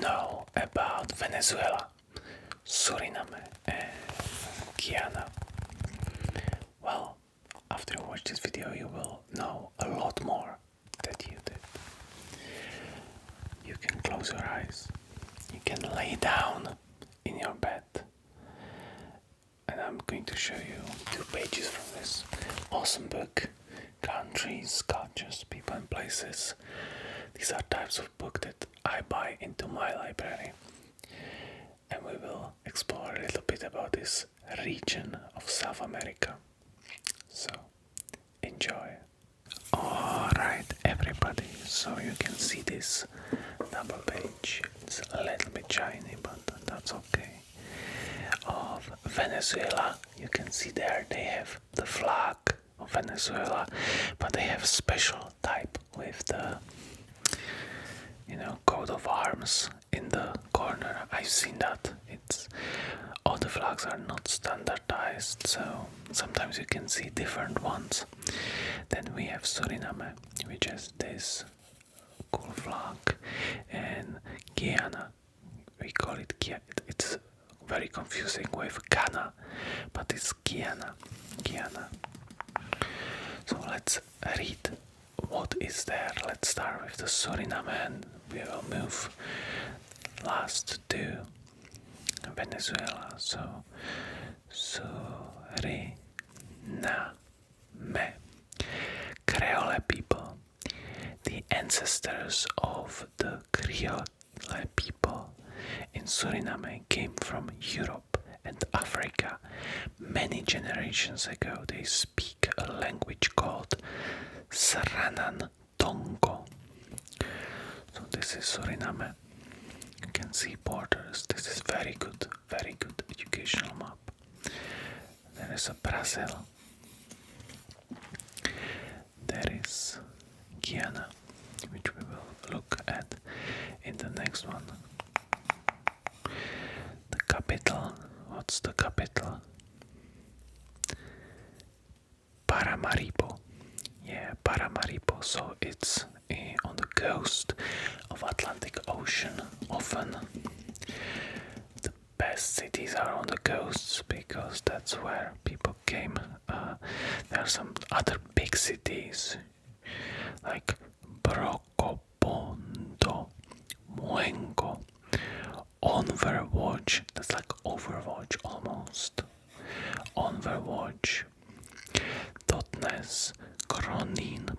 know about Venezuela, Suriname, and Guyana? Well, after you watch this video, you will know a lot more than you did. You can close your eyes, you can lay down in your bed, and I'm going to show you 2 pages from this awesome book, Countries, Cultures, People and Places. These are types of book that I buy into my library, and we will explore a little bit about this region of South America. So, enjoy. Alright everybody, so you can see this double page. It's a little bit shiny, but that's okay. Of Venezuela, you can see there they have the flag of Venezuela, but they have a special type with the coat of arms in the corner. I've seen that. It's all the flags are not standardized, so sometimes you can see different ones. Then we have Suriname, which has this cool flag, and Guyana, we call it Guyana. It's very confusing with Ghana, but it's Guyana. So let's read what is there. Let's start with the Suriname and we will move last to Venezuela. So Suriname, Creole people, the ancestors of the Creole people in Suriname came from Europe and Africa. Many generations ago, they speak a language called Sranan Tongo. So this is Suriname. You can see borders. This is very good educational map. There is a Brazil. There is Guyana, which we will look at in the next one. The capital. What's the capital? Paramaribo. Yeah, Paramaribo. So it's on the coast of Atlantic Ocean. Often the best cities are on the coasts because that's where people came. There are some other big cities like Brokopondo, Muengo, Overwatch. That's like Overwatch almost. Overwatch, Dotnes, Groningen,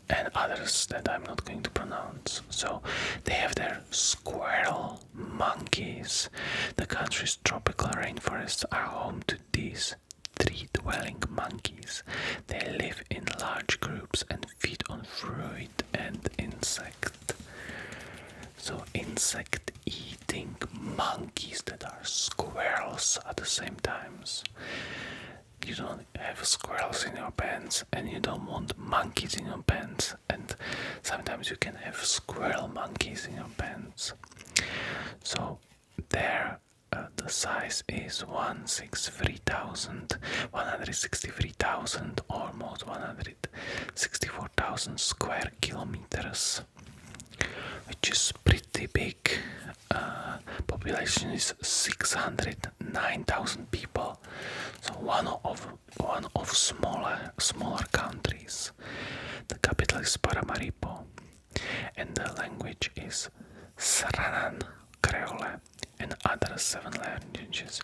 and others that I'm not going to pronounce. So they have their squirrel monkeys. The country's tropical rainforests are home to these tree-dwelling monkeys. They live in large groups and feed on fruit and insect. So insect-eating monkeys that are squirrels at the same times. You don't have squirrels in your pants and you don't want monkeys in your pants, and sometimes you can have squirrel monkeys in your pants. So there the size is 163,000, almost 164,000 square kilometers, which is pretty big. Population is 609,000 people. So one of smaller countries. The capital is Paramaribo, and the language is Sranan Creole and other 7 languages.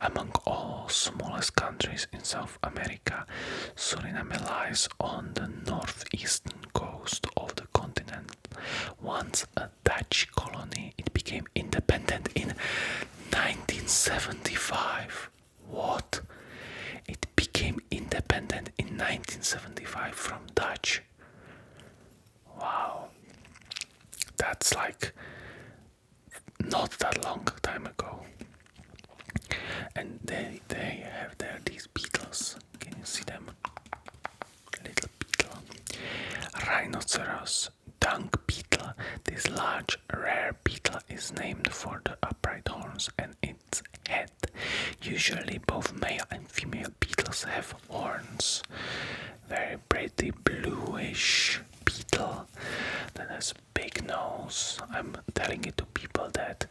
Among all smallest countries in South America, Suriname lies on the northeastern coast of the continent. Once a Dutch colony, it became independent in 1975. What? It became independent in 1975 from Dutch. Wow. That's like not that long time ago. And they have there these beetles. Can you see them? Little beetle. Rhinoceros, dung beetle. This large, rare beetle is named for the upright horns and its head. Usually both male and female beetles have horns. Very pretty bluish beetle that has big knows. I'm telling it to people that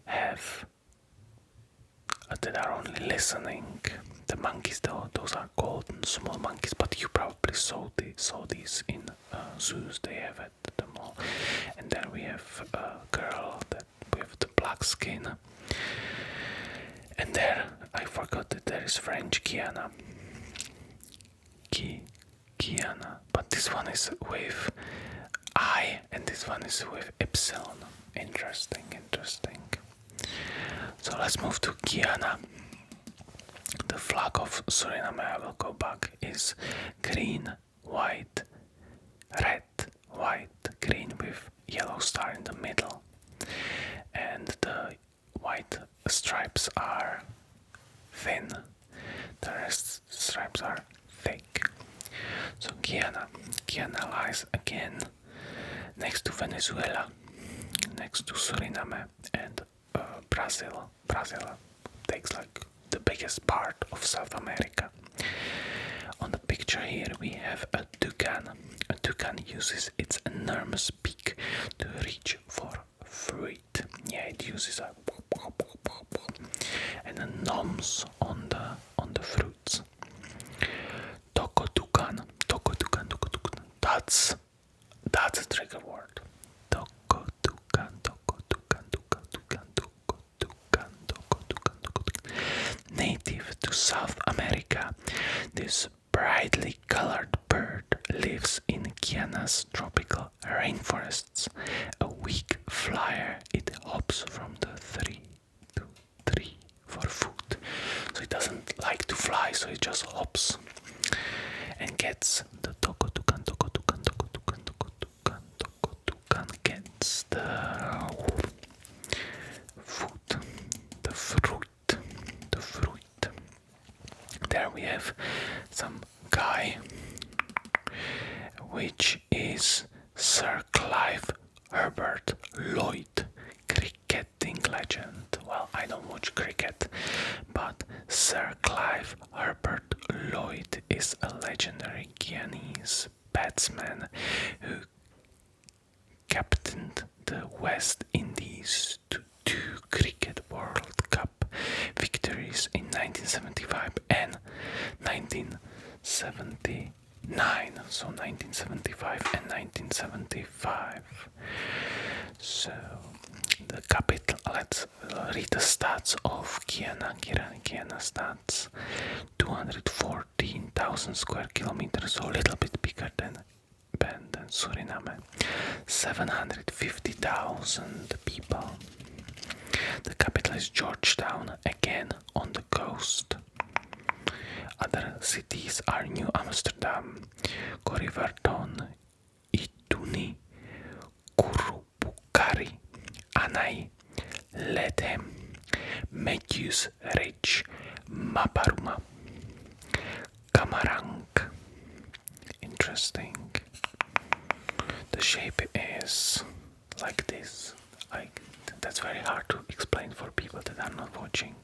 have that are only listening. The monkeys, though, those are golden small monkeys, but you probably saw these in zoos they have at the mall. And then we have a girl that with the black skin. And there, I forgot that there is French Guyana. Guyana, but this one is with I, and this one is with epsilon. Interesting. So let's move to Guyana. The flag of Suriname, I will go back, is green, white, red, white, green with yellow star in the middle. And the white stripes are thin, the rest stripes are thick. So Guyana lies again next to Venezuela, next to Suriname, and Brazil. Brazil takes like the biggest part of South America. On the picture here we have a toucan. A toucan uses its enormous beak to reach for fruit. Yeah, it uses a and then noms on the fruits. Toko toucan. That's a trigger word. Toko toucan. Native to South America, this brightly colored bird lives in Guyana's tropical rainforests. A weak flyer, it hops from the tree to tree for food. So it doesn't like to fly, so it just hops and gets the toko toucan gets the food, the fruit. There we have some guy, which is Sir Clive Herbert Lloyd, cricketing legend. Well, I don't watch cricket, but Sir Clive Herbert Lloyd is a legendary Guyanese batsman who captained the West Indies to 2 Cricket World Cup victories in 1975 and 1979. So 1975 and 1975. So the capital, let's read the stats of Guyana. Guyana stats: 214,000 square kilometers, so a little bit bigger than Suriname. 750,000 people. The capital is Georgetown, again on the coast. Other cities are New Amsterdam, Corriverton, Ituni, Kurupukari, Anai, Ledhem, Matthews Ridge, Maparuma, Kamarang. Interesting. The shape is like this. That's very hard to explain for people that are not watching.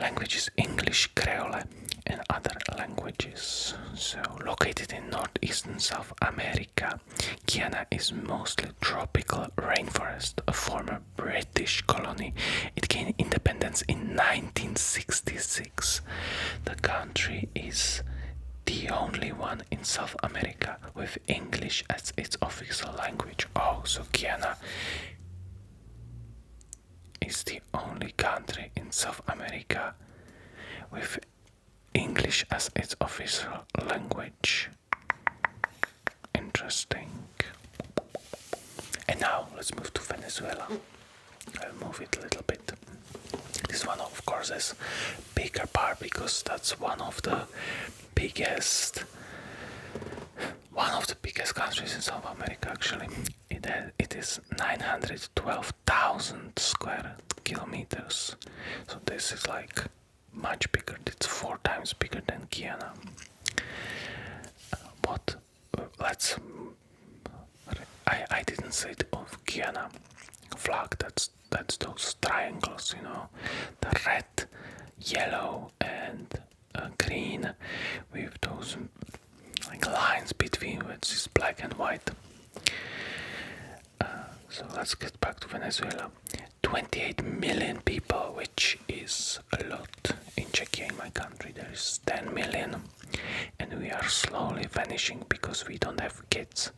Languages: English, Creole, and other languages. So, located in northeastern South America, Guyana is mostly tropical rainforest, a former British colony. It gained independence in 1966. The country is the only one in South America with English as its official language. Oh, so Guyana is the only country in South America with English as its official language. Interesting. And now let's move to Venezuela. I'll move it a little bit. This one, of course, is bigger part because that's one of the biggest countries in South America. Actually, it is 912,000 square kilometers. So this is like much bigger. It's 4 times bigger than Guyana. But let's. I didn't say it of Guyana flag. That's those triangles, you know, the red, yellow, and green with those like lines between which is black and white. So let's get back to Venezuela. 28 million people, which is a lot. In Czechia, in my country, there is 10 million, and we are slowly vanishing because we don't have kids.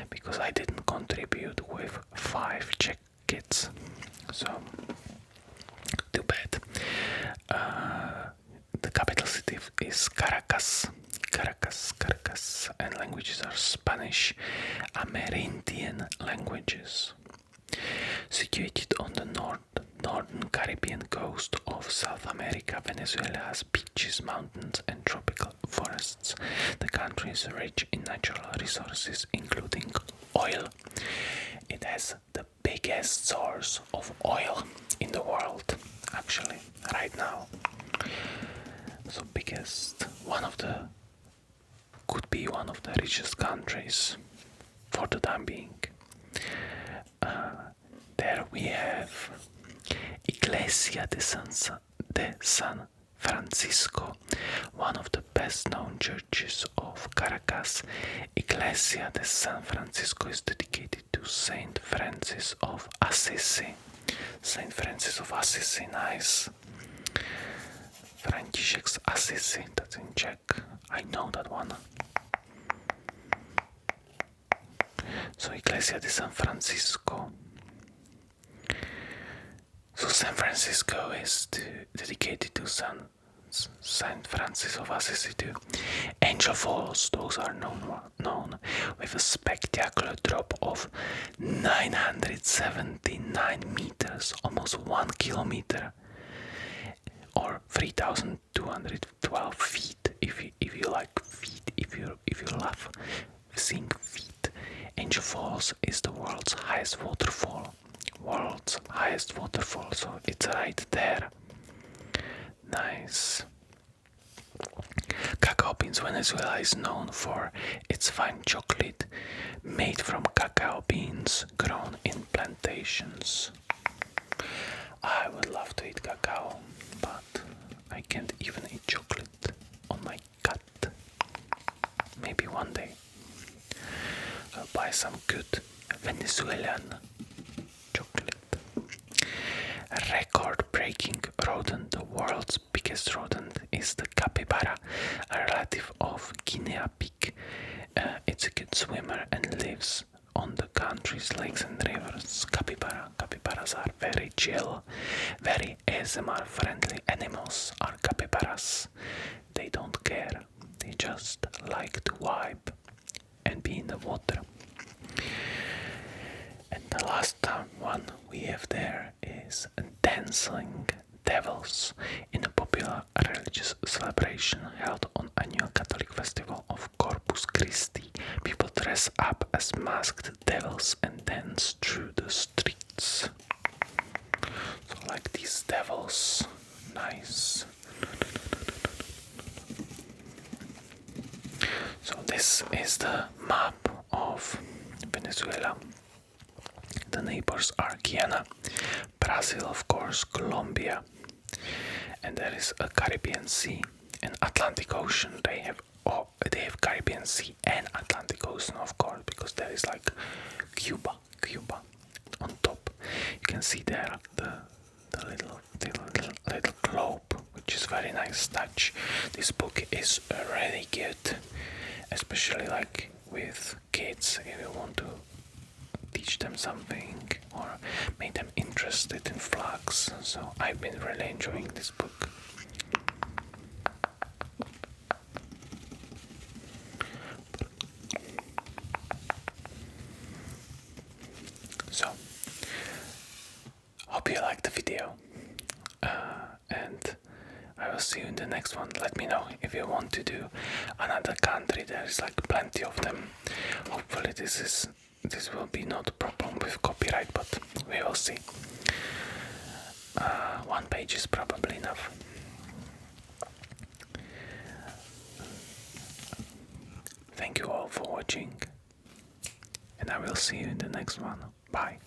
Because I didn't contribute with 5 Czech kids, so too bad. The capital city is Caracas, and languages are Spanish, Amerindian languages. Situated on the northern Caribbean coast of South America, Venezuela has beaches, mountains, and tropical forests. The country is rich in natural resources, including oil. It has the biggest source of oil in the world, actually, right now. So biggest, could be one of the richest countries for the time being. There we have Iglesia de San Francisco, one of the best known churches of Caracas. Iglesia de San Francisco is dedicated to Saint Francis of Assisi. Saint Francis of Assisi, nice. Franciszek z Assisi, that's in Czech. I know that one. So Iglesia de San Francisco. So San Francisco is dedicated to Saint Francis of Assisi too. Angel Falls, those are known with a spectacular drop of 979 meters, almost 1 kilometer, or 3,212 feet. If you like feet, if you love seeing feet, Angel Falls is the world's highest waterfall. So it's right there. Nice. Cacao beans. Venezuela is known for its fine chocolate made from cacao beans grown in plantations. I would love to eat cacao, but I can't even eat chocolate on my cut. Maybe one day I'll buy some good Venezuelan chocolate. A record-breaking rodent, the world's biggest rodent, is the capybara, a relative of guinea pig. It's a good swimmer and lives on the country's lakes and rivers. Capybaras are very chill, very ASMR-friendly animals. Are capybaras. They don't care. They just like to vibe and be in the water. And the last one we have there is dancing devils. In a popular religious celebration held on annual Catholic festival of Corpus Christi, people dress up as masked devils and dance through the streets. So like these devils, nice. So this is the map of Venezuela. The neighbors are Guyana, Brazil, of course, Colombia, and there is a Caribbean Sea and Atlantic Ocean. They have Caribbean Sea and Atlantic Ocean, of course, because there is like Cuba on top. You can see there the little globe, which is very nice touch. This book is really good, especially like with kids, if you want to teach them something or make them interested in flags. So I've been really enjoying this book. So hope you liked the video, and I will see you in the next one. Let me know if you want to do another country. There is like plenty of them. Hopefully this will be not a problem with copyright, but we will see. 1 page is probably enough. Thank you all for watching, and I will see you in the next one. Bye.